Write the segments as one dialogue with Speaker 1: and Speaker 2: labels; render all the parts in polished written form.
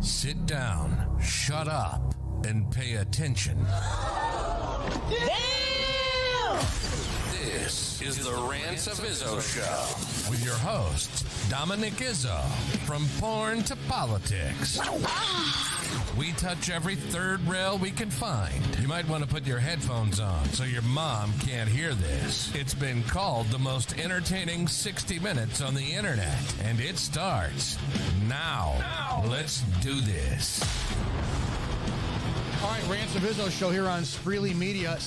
Speaker 1: Sit down, shut up, and pay attention.
Speaker 2: Damn!
Speaker 1: This is the Rants of Izzo Show with your host, Dominick Izzo. From porn to politics. We touch every third rail we can find. You might want to put your headphones on so your mom can't hear this. It's been called the most entertaining 60 minutes on the internet, and it starts now. Let's do this.
Speaker 3: All right, Rants of Izzo Show here on Spreey Media,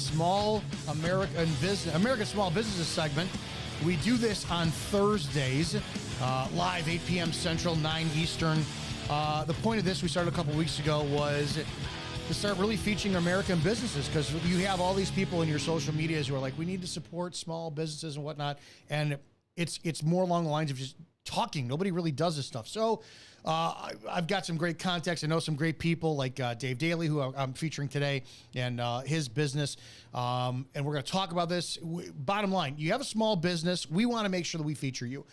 Speaker 3: America's Small Businesses segment. We do this on Thursdays, live 8 p.m. Central, 9 Eastern. The point of this, we started a couple weeks ago, was to start really featuring American businesses, because you have all these people in your social medias who are like, we need to support small businesses and whatnot, and it's more along the lines of just talking. Nobody really does this stuff. So I've got some great contacts. I know some great people like Dave Daley, who I'm featuring today, and his business. And we're going to talk about this. Bottom line, you have a small business. We want to make sure that we feature you.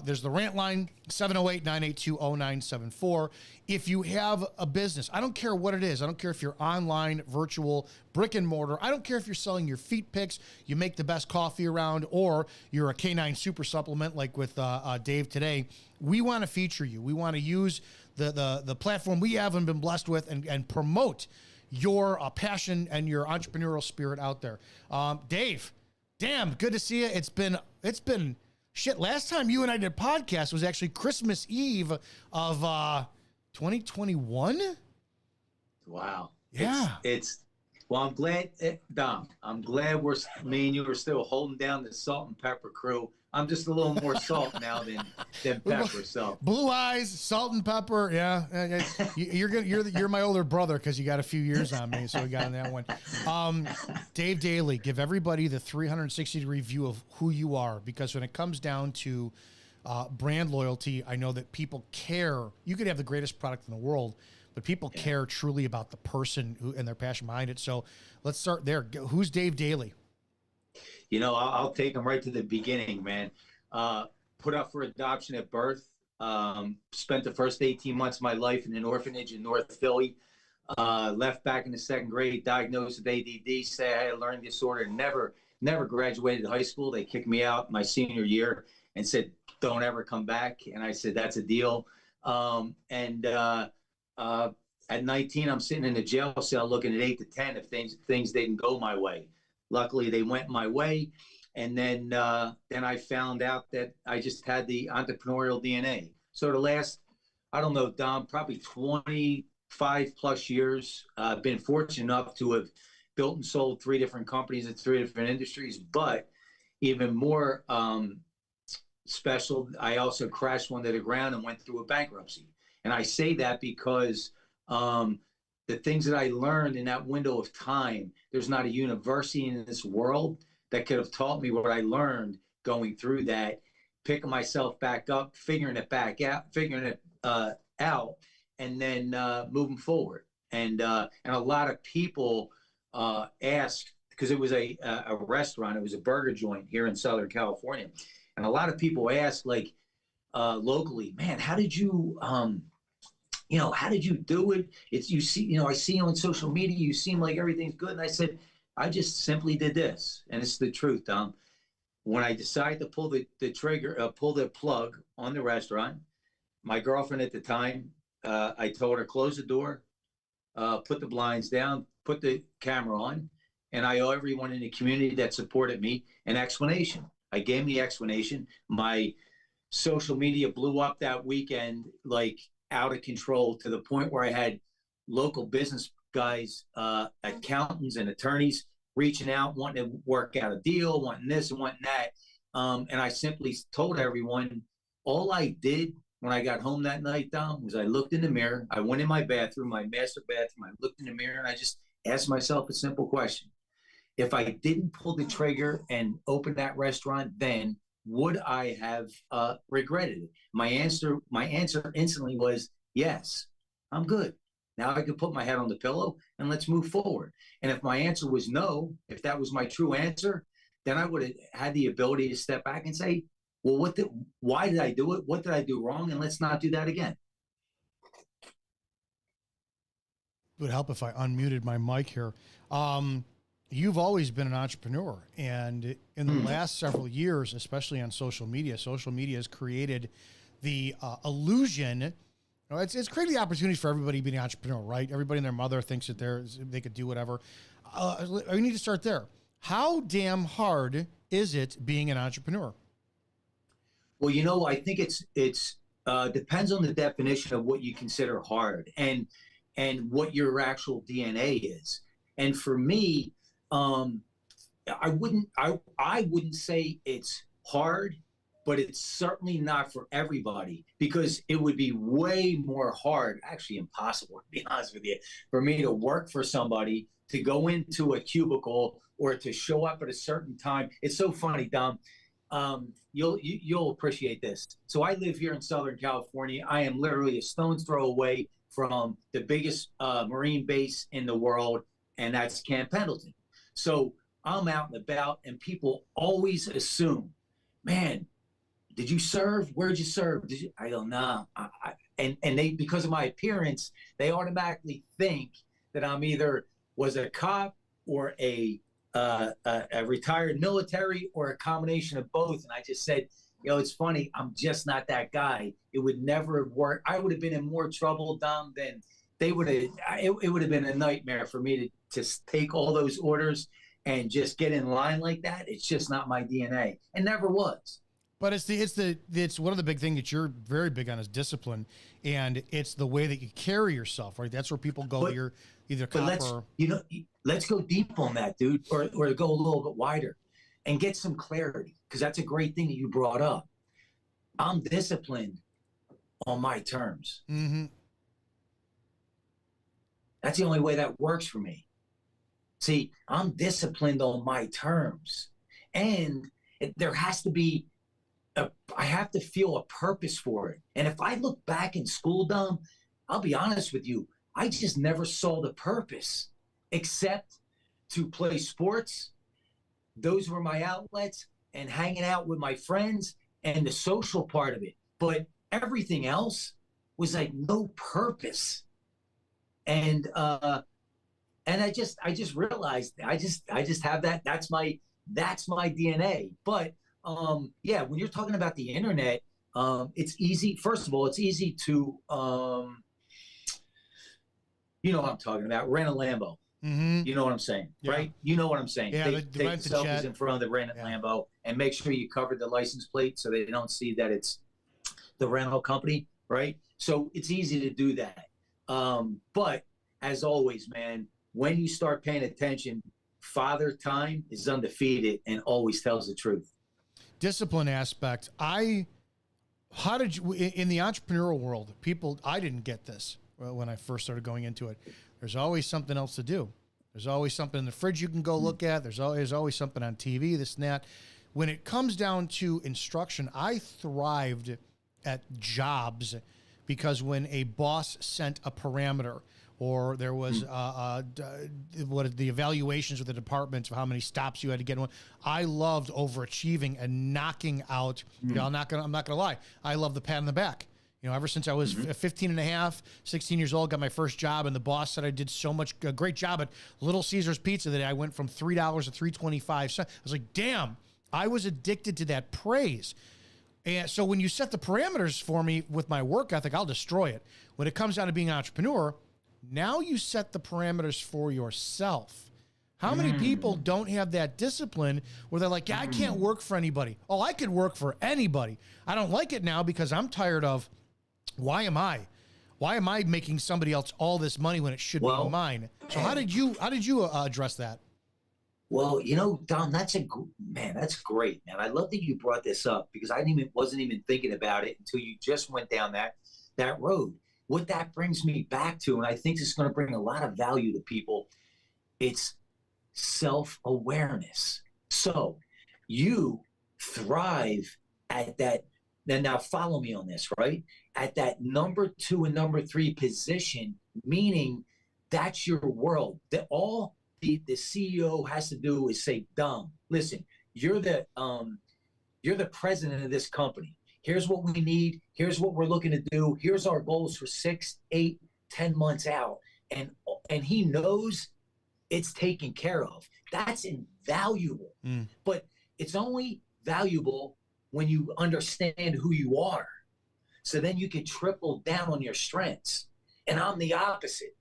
Speaker 3: There's the rant line, 708-982-0974. If you have a business, I don't care what it is. I don't care if you're online, virtual, brick and mortar. I don't care if you're selling your feet pics, you make the best coffee around, or you're a canine super supplement like with Dave today. We want to feature you. We want to use the platform we haven't been blessed with and promote your passion and your entrepreneurial spirit out there. Dave, damn, good to see you. It's been shit. Last time you and I did a podcast was actually Christmas Eve of 2021.
Speaker 4: Wow.
Speaker 3: Yeah.
Speaker 4: Well, I'm glad, Dom. I'm glad me and you are still holding down the salt and pepper crew. I'm just a little more salt now than pepper. So
Speaker 3: blue eyes, salt and pepper. Yeah, you're my older brother because you got a few years on me, so we got on that one. Dave Daley, give everybody the 360-degree view of who you are, because when it comes down to brand loyalty, I know that people care. You could have the greatest product in the world, but people care truly about the person and their passion behind it. So let's start there. Who's Dave Daley?
Speaker 4: You know, I'll take them right to the beginning, man. Put up for adoption at birth. Spent the first 18 months of my life in an orphanage in North Philly. Left back in the second grade, diagnosed with ADD, say I had a learning disorder, never graduated high school. They kicked me out my senior year and said, don't ever come back. And I said, that's a deal. At 19, I'm sitting in a jail cell looking at 8 to 10 if things didn't go my way. Luckily, they went my way. And then I found out that I just had the entrepreneurial DNA. So the last, I don't know, Dom, probably 25 plus years, I've been fortunate enough to have built and sold 3 different companies in 3 different industries. But even more special, I also crashed one to the ground and went through a bankruptcy. And I say that because the things that I learned in that window of time, there's not a university in this world that could have taught me what I learned going through that, picking myself back up, figuring it out, and then moving forward. And a lot of people asked, because it was a restaurant, it was a burger joint here in Southern California. And a lot of people asked, like, locally, man, how did you how did you do it? I see you on social media, you seem like everything's good. And I said, I just simply did this. And it's the truth, Tom. When I decided to pull the plug on the restaurant, my girlfriend at the time, I told her, close the door, put the blinds down, put the camera on, and I owe everyone in the community that supported me an explanation. I gave me the explanation. My social media blew up that weekend, like out of control, to the point where I had local business guys, accountants and attorneys reaching out, wanting to work out a deal, wanting this and wanting that. And I simply told everyone, all I did when I got home that night, Dom, was I looked in the mirror. I went in my bathroom, my master bathroom. I looked in the mirror and I just asked myself a simple question. If I didn't pull the trigger and open that restaurant then, would I have regretted it? My answer instantly was yes, I'm good. Now I can put my head on the pillow and let's move forward. And if my answer was no, if that was my true answer, then I would have had the ability to step back and say, well, why did I do it? What did I do wrong? And let's not do that again.
Speaker 3: would help if I unmuted my mic here. You've always been an entrepreneur, and in the last several years, especially on social media has created the illusion. It's created the opportunity for everybody being an entrepreneur, right? Everybody and their mother thinks that they could do whatever. We need to start there. How damn hard is it being an entrepreneur?
Speaker 4: Well, I think it's depends on the definition of what you consider hard and what your actual DNA is. And for me, I wouldn't say it's hard, but it's certainly not for everybody, because it would be way more hard, actually impossible, to be honest with you, for me to work for somebody, to go into a cubicle or to show up at a certain time. It's so funny, Dom. You'll appreciate this. So I live here in Southern California. I am literally a stone's throw away from the biggest Marine base in the world, and that's Camp Pendleton. So I'm out and about, and people always assume, man, did you serve? Where'd you serve? I go, nah. And they, because of my appearance, they automatically think that I'm either was a cop or a retired military or a combination of both. And I just said, it's funny. I'm just not that guy. It would never have worked. I would have been in more trouble, Dom, than they would have. It would have been a nightmare for me to take all those orders and just get in line like that. It's just not my DNA, and never was.
Speaker 3: But it's one of the big things that you're very big on is discipline, and it's the way that you carry yourself, right? That's where people go. You're either cop or
Speaker 4: let's go deep on that, dude, or go a little bit wider and get some clarity, because that's a great thing that you brought up. I'm disciplined on my terms.
Speaker 3: Mm-hmm.
Speaker 4: That's the only way that works for me. See, I'm disciplined on my terms, and there has to be I have to feel a purpose for it. And if I look back in school, Dom, I'll be honest with you, I just never saw the purpose except to play sports. Those were my outlets, and hanging out with my friends and the social part of it. But everything else was like no purpose. And I just realized I just have that. That's my DNA. But yeah, when you're talking about the internet, it's easy. First of all, it's easy to, you know what I'm talking about, rent a Lambo.
Speaker 3: Mm-hmm.
Speaker 4: You know what I'm saying,
Speaker 3: yeah.
Speaker 4: right? You know what I'm saying.
Speaker 3: Yeah,
Speaker 4: take selfies in front of the rented Lambo, and make sure you cover the license plate so they don't see that it's the rental company, right? So it's easy to do that. But as always, man, when you start paying attention, Father Time is undefeated and always tells the truth.
Speaker 3: Discipline aspect. How did you, in the entrepreneurial world, I didn't get this when I first started going into it. There's always something else to do. There's always something in the fridge you can go look at. There's always something on TV, this and that. When it comes down to instruction, I thrived at jobs because when a boss sent a parameter, or there was the evaluations with the departments of how many stops you had to get in one. I loved overachieving and knocking out. I'm not gonna lie. I love the pat on the back. Ever since I was 15 and a half, 16 years old, got my first job, and the boss said I did a great job at Little Caesars Pizza that I went from $3 to $3.25. I was like, damn, I was addicted to that praise. And so when you set the parameters for me with my work ethic, I'll destroy it. When it comes down to being an entrepreneur, now you set the parameters for yourself. How many people don't have that discipline where they're like, yeah, I can't work for anybody. Oh, I could work for anybody. I don't like it now because I'm tired of, why am I making somebody else all this money when it should be mine? So how did you address that?
Speaker 4: Well, Don, that's great, man. I love that you brought this up, because I wasn't even thinking about it until you just went down that road. What that brings me back to, and I think it's going to bring a lot of value to people, it's self-awareness. So you thrive at that. Now follow me on this, right? At that number 2 and number 3 position, meaning that's your world. That all the CEO has to do is say, Dom, listen, you're the president of this company. Here's what we need. Here's what we're looking to do. Here's our goals for 6, 8, 10 months out. And and he knows it's taken care of. That's invaluable. But it's only valuable when you understand who you are. So then you can triple down on your strengths. And I'm the opposite.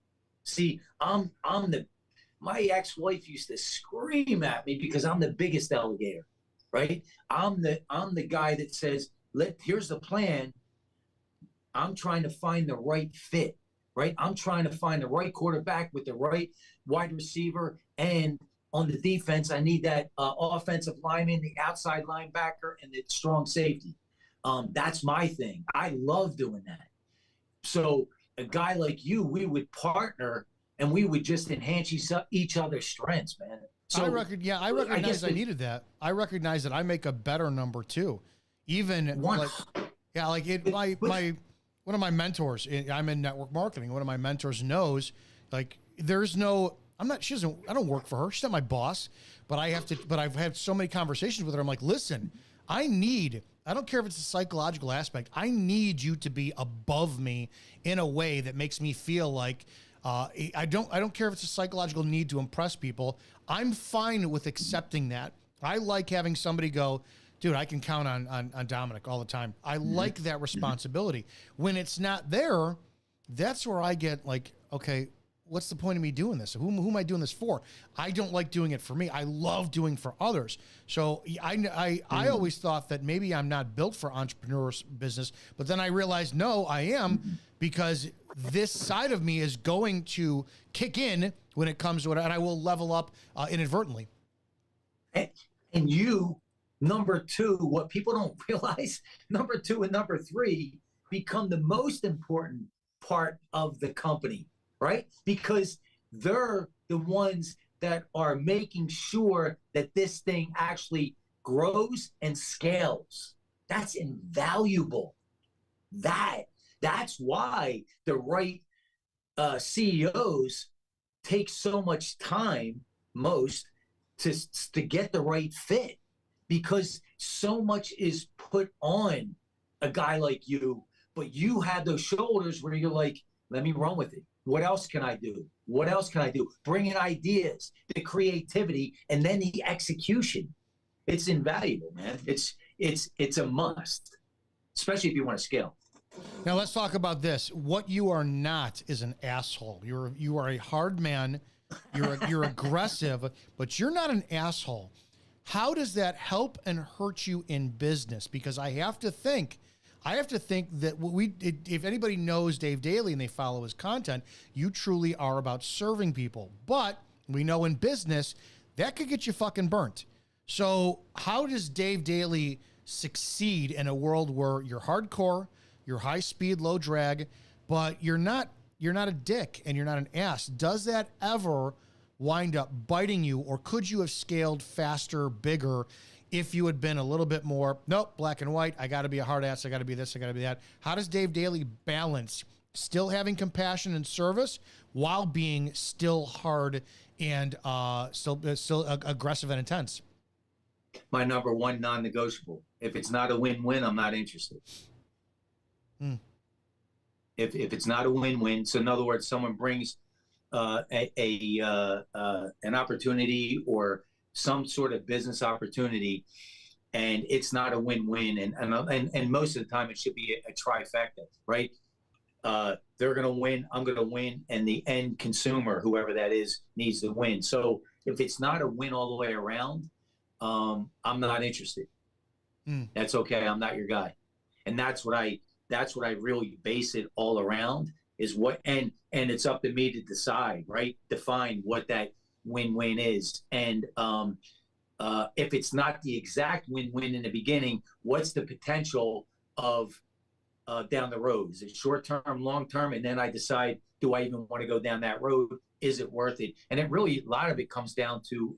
Speaker 4: See, my ex-wife used to scream at me because I'm the biggest delegator, right? I'm the guy that says, here's the plan. I'm trying to find the right fit, right? I'm trying to find the right quarterback with the right wide receiver. And on the defense, I need that offensive lineman, the outside linebacker, and the strong safety. That's my thing. I love doing that. So a guy like you, we would partner and we would just enhance each other's strengths, man. So
Speaker 3: I recognize I needed that. I recognize that I make a better number two. Even one of my mentors, I'm in network marketing. One of my mentors knows, like, I don't work for her. She's not my boss, but I've had so many conversations with her. I'm like, listen, I don't care if it's a psychological aspect. I need you to be above me in a way that makes me feel like, I don't care if it's a psychological need to impress people. I'm fine with accepting that. I like having somebody go, dude, I can count on Dominick all the time. I like that responsibility. When it's not there, that's where I get like, okay, what's the point of me doing this? Who am I doing this for? I don't like doing it for me. I love doing for others. So I always thought that maybe I'm not built for entrepreneur's business, but then I realized, no, I am, because this side of me is going to kick in when it comes to it, and I will level up inadvertently.
Speaker 4: And you, number two, what people don't realize, number two and number three become the most important part of the company, right? Because they're the ones that are making sure that this thing actually grows and scales. That's invaluable. That's why the right CEOs take so much time, to get the right fit, because so much is put on a guy like you, but you have those shoulders where you're like, let me run with it. What else can I do? What else can I do? Bring in ideas, the creativity, and then the execution. It's invaluable, man. It's a must, especially if you want to scale.
Speaker 3: Now let's talk about this. What you are not is an asshole. You are a hard man. You're aggressive, but you're not an asshole. How does that help and hurt you in business? Because I have to think that if anybody knows Dave Daley and they follow his content, you truly are about serving people. But we know in business, that could get you fucking burnt. So how does Dave Daley succeed in a world where you're hardcore, you're high speed, low drag, but you're not a dick and you're not an ass? Does that ever wind up biting you, or could you have scaled faster, bigger, if you had been a little bit more, nope, black and white, I got to be a hard ass, I got to be this, I got to be that? How does Dave Daley balance still having compassion and service while being still hard and still aggressive and intense?
Speaker 4: My number one non-negotiable. If it's not a win-win, I'm not interested. If it's not a win-win, so in other words, someone brings an opportunity or some sort of business opportunity, and it's not a win-win, and most of the time it should be a trifecta, right? They're going to win, I'm going to win, and the end consumer, whoever that is, needs to win. So if it's not a win all the way around, I'm not interested. That's okay. I'm not your guy. And that's what I really base it all around, is what, and it's up to me to decide, right? Define what that win-win is. And if it's not the exact win-win in the beginning, what's the potential of down the road? Is it short-term, long-term? And then I decide, do I even want to go down that road? Is it worth it? And it really, a lot of it comes down to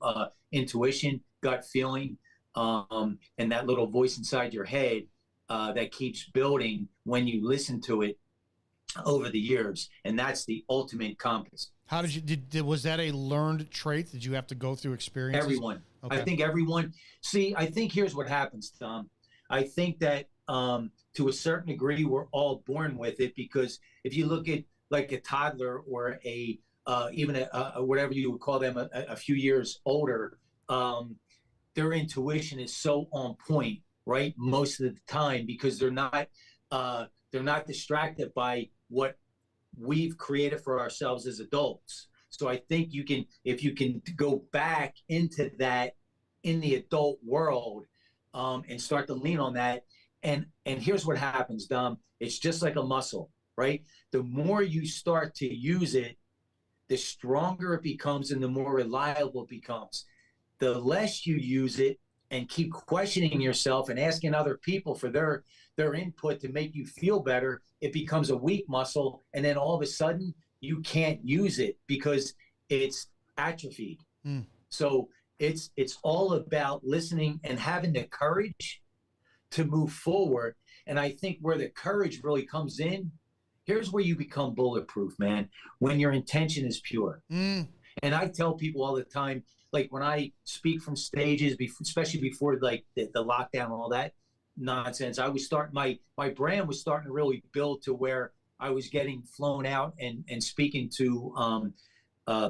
Speaker 4: intuition, gut feeling, and that little voice inside your head that keeps building when you listen to it over the years. And that's the ultimate compass.
Speaker 3: How was that a learned trait? Did you have to go through experiences?
Speaker 4: Everyone.
Speaker 3: Okay.
Speaker 4: I think everyone. See, I think here's what happens, Tom. I think that to a certain degree, we're all born with it, because if you look at like a toddler or a even whatever you would call them, a few years older, their intuition is so on point, right? Most of the time, because they're not distracted by what we've created for ourselves as adults. So I think if you can go back into that in the adult world, and start to lean on that. And here's what happens, Dom. It's just like a muscle, right? The more you start to use it, the stronger it becomes and the more reliable it becomes. The less you use it and keep questioning yourself and asking other people for their input to make you feel better, it becomes a weak muscle. And then all of a sudden you can't use it because it's atrophied. So it's all about listening and having the courage to move forward. And I think where the courage really comes in, here's where you become bulletproof, man, when your intention is pure. And I tell people all the time, like when I speak from stages, especially before like the lockdown and all that nonsense, I was starting, my brand was starting to really build to where I was getting flown out and speaking to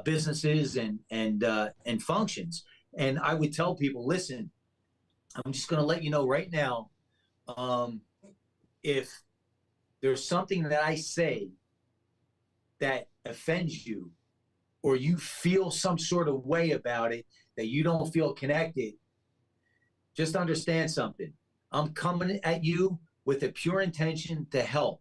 Speaker 4: businesses and functions. And I would tell people, listen, I'm just going to let you know right now, if there's something that I say that offends you, or you feel some sort of way about it, that you don't feel connected, just understand something. I'm coming at you with a pure intention to help.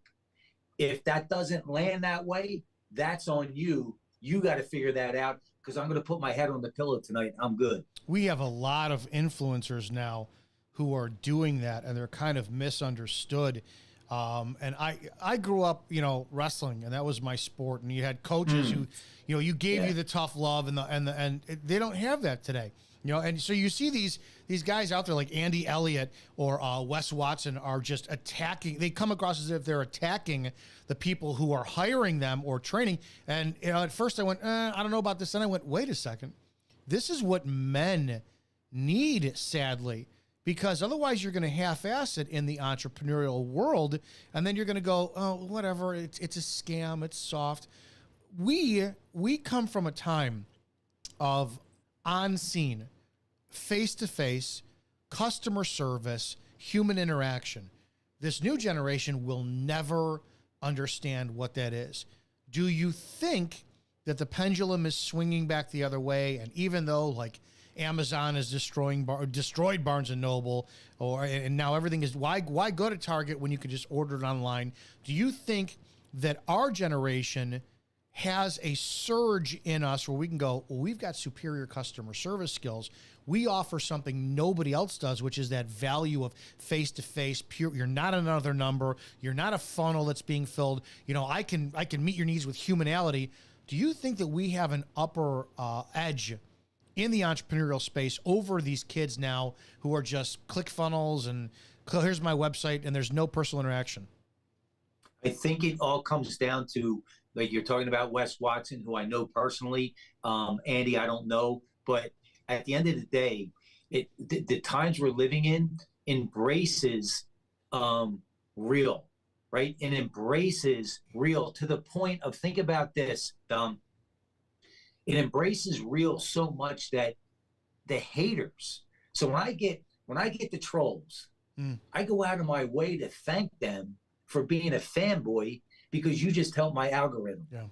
Speaker 4: If that doesn't land that way, that's on you. You got to figure that out, because I'm going to put my head on the pillow tonight. I'm good.
Speaker 3: We have a lot of influencers now who are doing that, and they're kind of misunderstood. And I grew up, wrestling, and that was my sport. And you had coaches who, you gave you the tough love, and they don't have that today. And so you see these guys out there like Andy Elliott or Wes Watson are just attacking. They come across as if they're attacking the people who are hiring them or training. And at first I went, I don't know about this. Then I went, wait a second. This is what men need, sadly, because otherwise you're going to half-ass it in the entrepreneurial world, and then you're going to go, oh, whatever. It's a scam. It's soft. We come from a time of on-scene, face-to-face, customer service, human interaction. This new generation will never understand what that is. Do you think that the pendulum is swinging back the other way? And even though, like, Amazon is destroyed Barnes & Noble, and now everything is, why go to Target when you could just order it online? Do you think that our generation has a surge in us where we can go, well, we've got superior customer service skills. We offer something nobody else does, which is that value of face-to-face, pure. You're not another number. You're not a funnel that's being filled. I can meet your needs with humanality. Do you think that we have an upper edge in the entrepreneurial space over these kids now who are just click funnels and here's my website and there's no personal interaction?
Speaker 4: I think it all comes down to, like you're talking about Wes Watson, who I know personally. Andy, I don't know. But at the end of the day, the times we're living in embraces real, right? And embraces real to the point of, think about this, it embraces real so much that the haters. So when I get the trolls, I go out of my way to thank them for being a fanboy, because you just helped my algorithm.
Speaker 3: Yeah.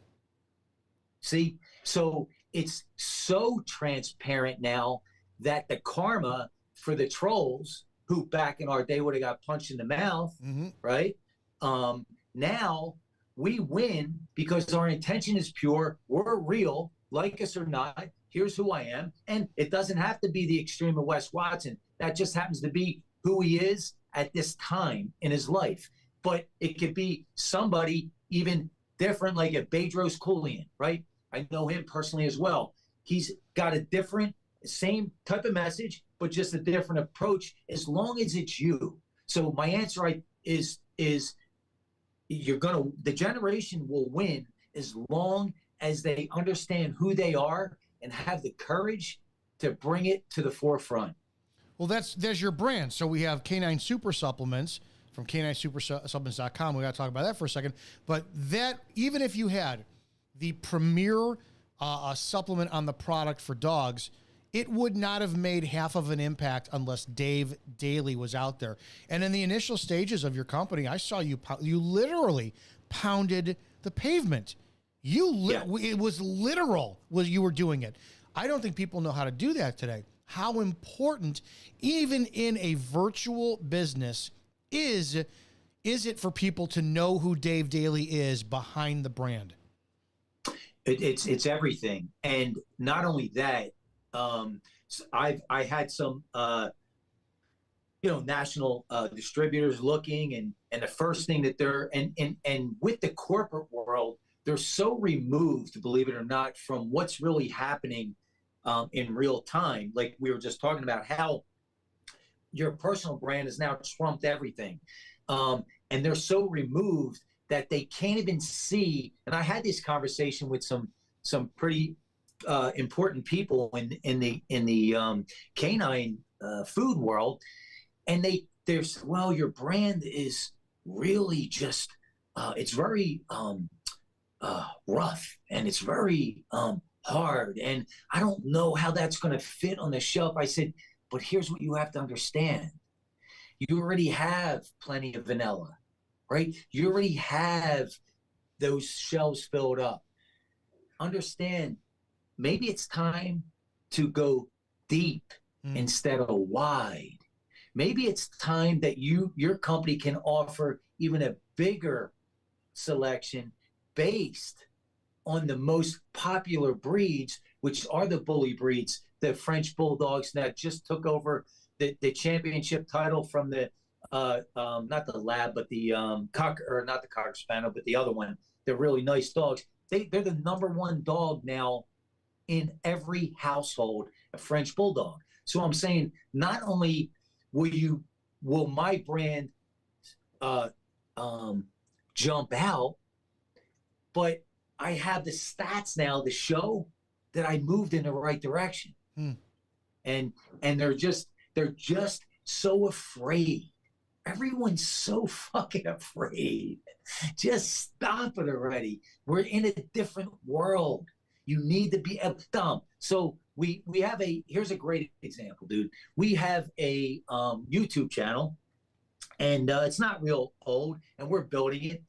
Speaker 4: See, so it's so transparent now that the karma for the trolls, who back in our day would have got punched in the mouth, right? Now we win because our intention is pure. We're real, like us or not. Here's who I am. And it doesn't have to be the extreme of Wes Watson. That just happens to be who he is at this time in his life. But it could be somebody even different, like a Bedros Keuilian, right? I know him personally as well. He's got a different, same type of message, but just a different approach, as long as it's you. So my answer is the generation will win as long as they understand who they are and have the courage to bring it to the forefront.
Speaker 3: Well, there's your brand. So we have Canine Super Supplements from caninesupersupplements.com. We got to talk about that for a second. But that, even if you had the premier a supplement on the product for dogs, it would not have made half of an impact unless Dave Daley was out there. And in the initial stages of your company, I saw you literally pounded the pavement. It was literal you were doing it. I don't think people know how to do that today. How important, even in a virtual business, is it for people to know who Dave Daley is behind the brand?
Speaker 4: It's everything. And not only that, I had some national distributors looking, and the first thing that they're and with the corporate world, they're so removed, believe it or not, from what's really happening in real time. Like we were just talking about how your personal brand has now trumped everything, and they're so removed that they can't even see. And I had this conversation with some pretty important people in the canine food world, and there's your brand is really just it's very rough, and it's very hard, and I don't know how that's going to fit on the shelf. I said, but here's what you have to understand: you already have plenty of vanilla, right? You already have those shelves filled up. Understand, maybe it's time to go deep instead of wide. Maybe it's time that your company can offer even a bigger selection based on the most popular breeds, which are the bully breeds, the French bulldogs that just took over the championship title from the not the lab, but the not the cocker spaniel, but the other one. They're really nice dogs. They're the #1 dog now in every household, a French bulldog. So I'm saying, not only will my brand jump out, but I have the stats now to show that I moved in the right direction. And they're just so afraid. Everyone's so fucking afraid. Just stop it already. We're in a different world. You need to be dumb. So we have here's a great example, dude. We have a YouTube channel, and it's not real old, and we're building it.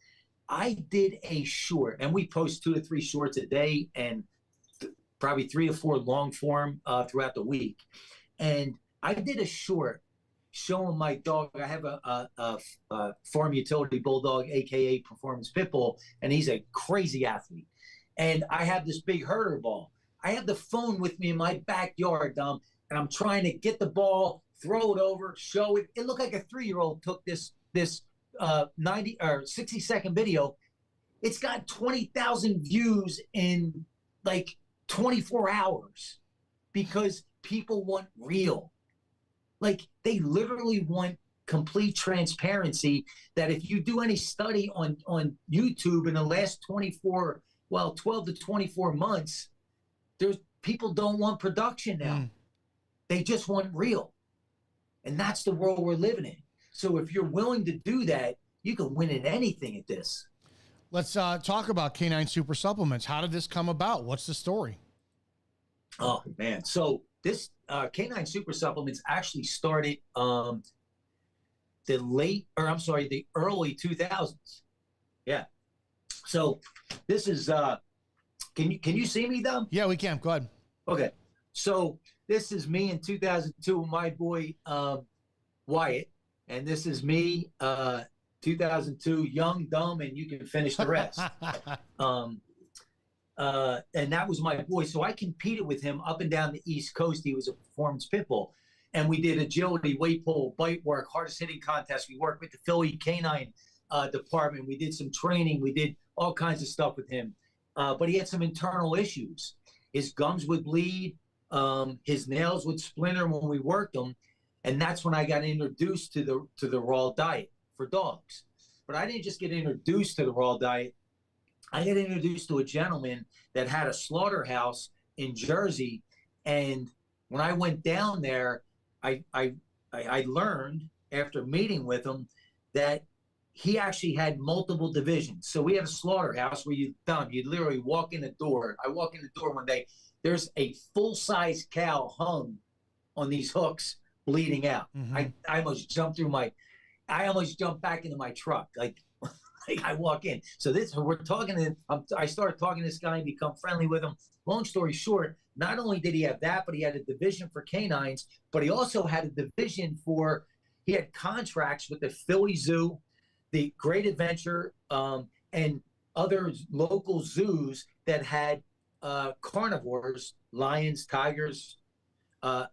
Speaker 4: I did a short, and we post 2 to 3 shorts a day, and probably 3 to 4 long form throughout the week. And I did a short showing my dog. I have a farm utility bulldog, aka performance pit bull, and he's a crazy athlete. And I have this big herder ball. I have the phone with me in my backyard, and I'm trying to get the ball, throw it over, show it. It looked like a 3-year-old took this 90 or 60-second video. It's got 20,000 views in like 24 hours because people want real. Like, they literally want complete transparency, that if you do any study on YouTube in the last 12 to 24 months, people don't want production now. They just want real. And that's the world we're living in. So if you're willing to do that, you can win in anything at this.
Speaker 3: Let's talk about Canine Super Supplements. How did this come about? What's the story?
Speaker 4: Oh, man. So this Canine Super Supplements actually started the early 2000s. Yeah. So this is, can you see me, Dom?
Speaker 3: Yeah, we can. Go ahead.
Speaker 4: Okay. So this is me in 2002 with my boy Wyatt. And this is me 2002, young, dumb, and you can finish the rest. And that was my boy. So I competed with him up and down the East Coast. He was a performance pit bull. And we did agility, weight pull, bite work, hardest hitting contests. We worked with the Philly Canine department. We did some training. We did all kinds of stuff with him. But he had some internal issues. His gums would bleed. His nails would splinter when we worked them. And that's when I got introduced to the raw diet for dogs. But I didn't just get introduced to the raw diet. I got introduced to a gentleman that had a slaughterhouse in Jersey. And when I went down there, I learned after meeting with him that he actually had multiple divisions. So we had a slaughterhouse where you'd literally walk in the door. I walk in the door one day, there's a full-size cow hung on these hooks, bleeding out. I almost jumped back into my truck. Like I walk in. So we're talking to him. I started talking to this guy and become friendly with him. Long story short, not only did he have that, but he had a division for canines, but he also had a division he had contracts with the Philly Zoo, the Great Adventure, and other local zoos that had carnivores, lions, tigers,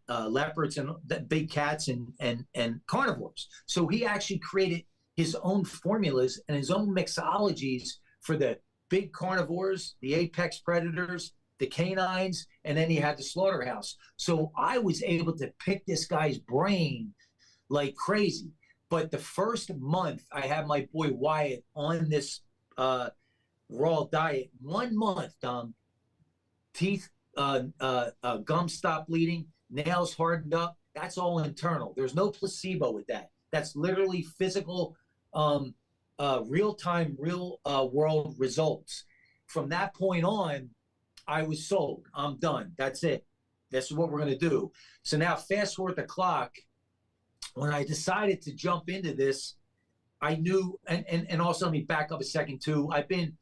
Speaker 4: leopards, and big cats, and carnivores. So he actually created his own formulas and his own mixologies for the big carnivores, the apex predators, the canines, and then he had the slaughterhouse. So I was able to pick this guy's brain like crazy. But the first month I had my boy Wyatt on this raw diet, 1 month, teeth, gums stopped bleeding, nails hardened up. That's all internal. There's no placebo with that. That's literally physical, real-time, real-world results. From that point on, I was sold. I'm done. That's it. That's what we're going to do. So now fast forward the clock. When I decided to jump into this, I knew, and also let me back up a second too. I've been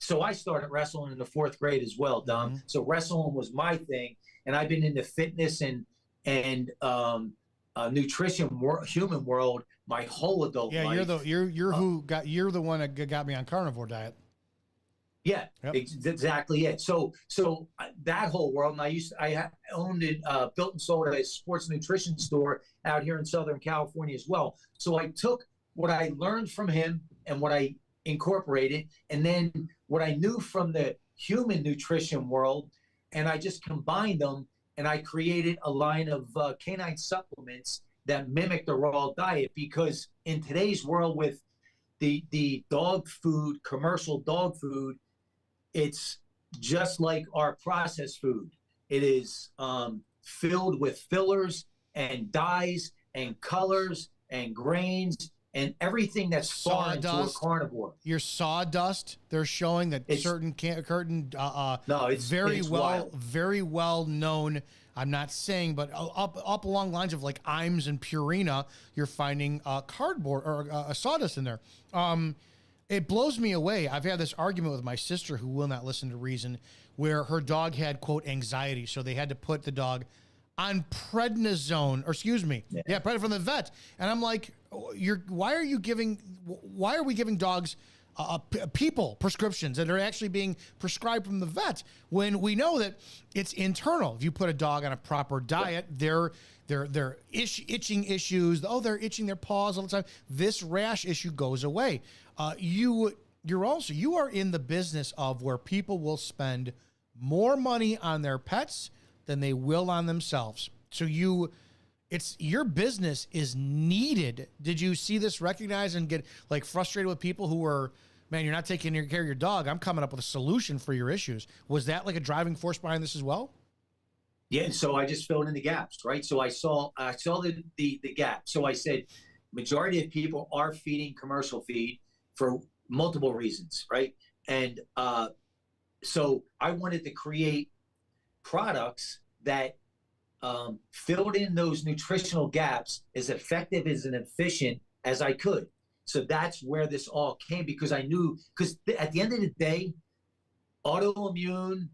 Speaker 4: so I started wrestling in the 4th grade as well, Dom. So wrestling was my thing, and I've been in the fitness and nutrition human world my whole adult life.
Speaker 3: You're the one that got me on carnivore diet.
Speaker 4: Yeah, yep. Exactly it. So that whole world, and I owned it, built and sold a sports nutrition store out here in Southern California as well. So I took what I learned from him and what I incorporated, and then what I knew from the human nutrition world, and I just combined them, and I created a line of canine supplements that mimic the raw diet. Because in today's world with the dog food, commercial dog food, it's just like our processed food. It is filled with fillers and dyes and colors and grains and everything that's foreign to a carnivore.
Speaker 3: Your sawdust, they're showing that it's very well known. I'm not saying, but up along lines of like Iams and Purina, you're finding cardboard or sawdust in there. It blows me away. I've had this argument with my sister, who will not listen to reason, where her dog had, quote, anxiety. So they had to put the dog on prednisone, or excuse me. Yeah, prednisone from the vet. And I'm like, why are we giving dogs people prescriptions that are actually being prescribed from the vet when we know that it's internal? If you put a dog on a proper diet, they're itching issues. They're itching their paws all the time. This rash issue goes away. You are in the business of where people will spend more money on their pets than they will on themselves. So your business is needed. Did you see this recognized and get like frustrated with people who were, man, you're not taking care of your dog. I'm coming up with a solution for your issues. Was that like a driving force behind this as well?
Speaker 4: Yeah. So I just filled in the gaps, right? So I saw the gap. So I said, majority of people are feeding commercial feed for multiple reasons, right? And so I wanted to create products that filled in those nutritional gaps as effective as and efficient as I could. So that's where this all came, because I knew, because at the end of the day, autoimmune,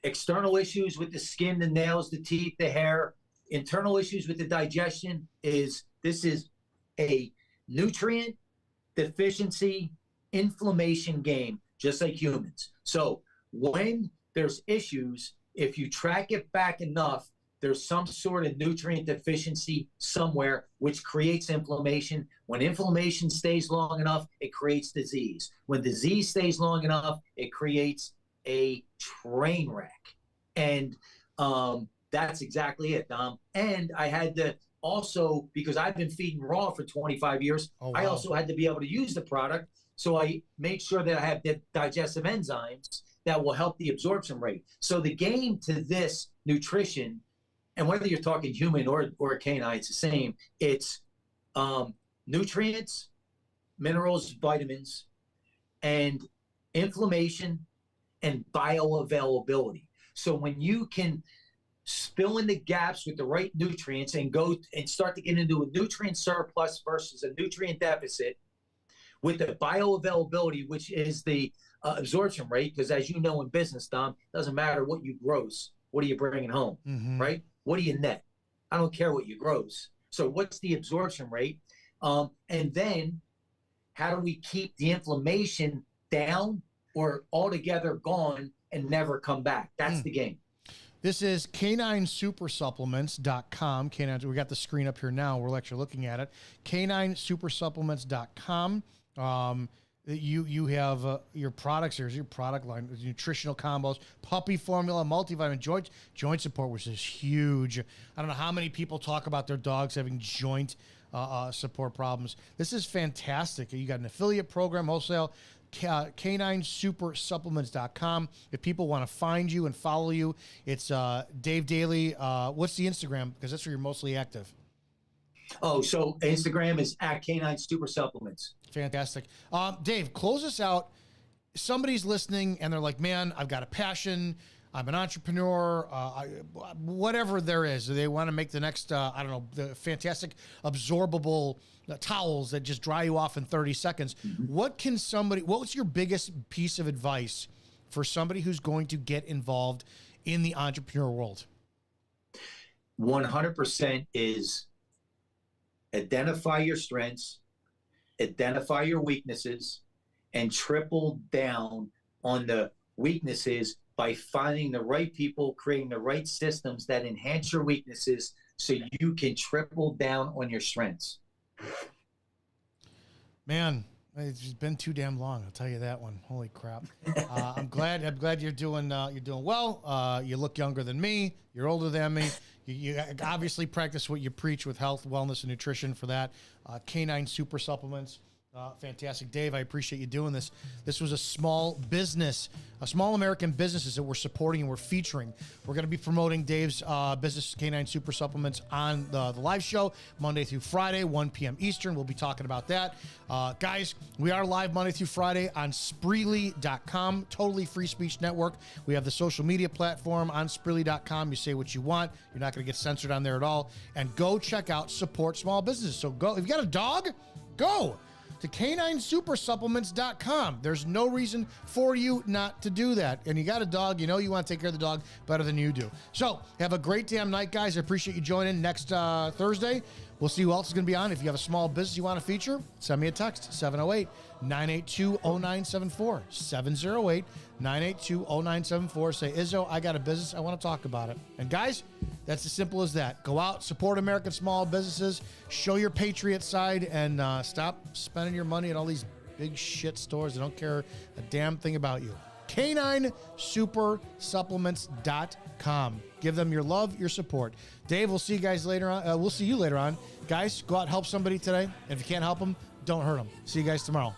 Speaker 4: external issues with the skin, the nails, the teeth, the hair, internal issues with the digestion, this is a nutrient deficiency inflammation game, just like humans. So when there's issues, if you track it back enough, there's some sort of nutrient deficiency somewhere, which creates inflammation. When inflammation stays long enough, it creates disease. When disease stays long enough, it creates a train wreck. And that's exactly it, Dom. And I had to also, because I've been feeding raw for 25 years, I also had to be able to use the product. So I made sure that I have the digestive enzymes that will help the absorption rate. So the game to this nutrition, and whether you're talking human or canine, it's the same. It's nutrients, minerals, vitamins, and inflammation and bioavailability. So when you can fill in the gaps with the right nutrients and go and start to get into a nutrient surplus versus a nutrient deficit with the bioavailability, which is the absorption rate, because as you know in business, Dom, it doesn't matter what you gross, what are you bringing home, right? What do you net? I don't care what you gross. So what's the absorption rate? And then how do we keep the inflammation down or altogether gone and never come back? That's the game.
Speaker 3: This is caninesupersupplements.com. We got the screen up here now. We're actually looking at it. caninesupersupplements.com. You have your products. There's your product line, nutritional combos, puppy formula, multivitamin, joint support, which is huge. I don't know how many people talk about their dogs having joint support problems. This is fantastic. You got an affiliate program, wholesale, caninesupersupplements.com. If people want to find you and follow you, it's Dave Daley. What's the Instagram? Because that's where you're mostly active.
Speaker 4: Oh, so Instagram is at Canine Super Supplements.
Speaker 3: Fantastic. Dave, close us out. Somebody's listening and they're like, man, I've got a passion. I'm an entrepreneur, whatever there is. They want to make the next, I don't know, the fantastic absorbable towels that just dry you off in 30 seconds. What's your biggest piece of advice for somebody who's going to get involved in the entrepreneur world?
Speaker 4: 100% is identify your strengths, identify your weaknesses, and triple down on the weaknesses by finding the right people, creating the right systems that enhance your weaknesses so you can triple down on your strengths.
Speaker 3: Man, it's been too damn long. I'll tell you that one. Holy crap. I'm glad you're doing well. You look younger than me. You're older than me. You obviously practice what you preach with health, wellness, and nutrition for that. Canine Super Supplements. Fantastic. Dave, I appreciate you doing this. This was a small American businesses that we're supporting and we're featuring. We're going to be promoting Dave's business, Canine Super Supplements, on the live show Monday through Friday, 1 p.m. Eastern. We'll be talking about that. Guys, we are live Monday through Friday on Spreely.com, totally free speech network. We have the social media platform on Spreely.com. You say what you want. You're not going to get censored on there at all. And go check out Support Small Businesses. So go. If you got a dog, go to caninesupersupplements.com. There's no reason for you not to do that. And you got a dog, you know you want to take care of the dog better than you do. So have a great damn night, guys. I appreciate you joining next Thursday. We'll see who else is going to be on. If you have a small business you want to feature, send me a text, 708-982-0974. 708-982-0974. Say, Izzo, I got a business. I want to talk about it. And guys, that's as simple as that. Go out, support American small businesses, show your patriot side, and stop spending your money at all these big shit stores that don't care a damn thing about you. caninesupersupplements.com. Give them your love, your support. Dave, we'll see you guys later on. We'll see you later on. Guys, go out and help somebody today. And if you can't help them, don't hurt them. See you guys tomorrow.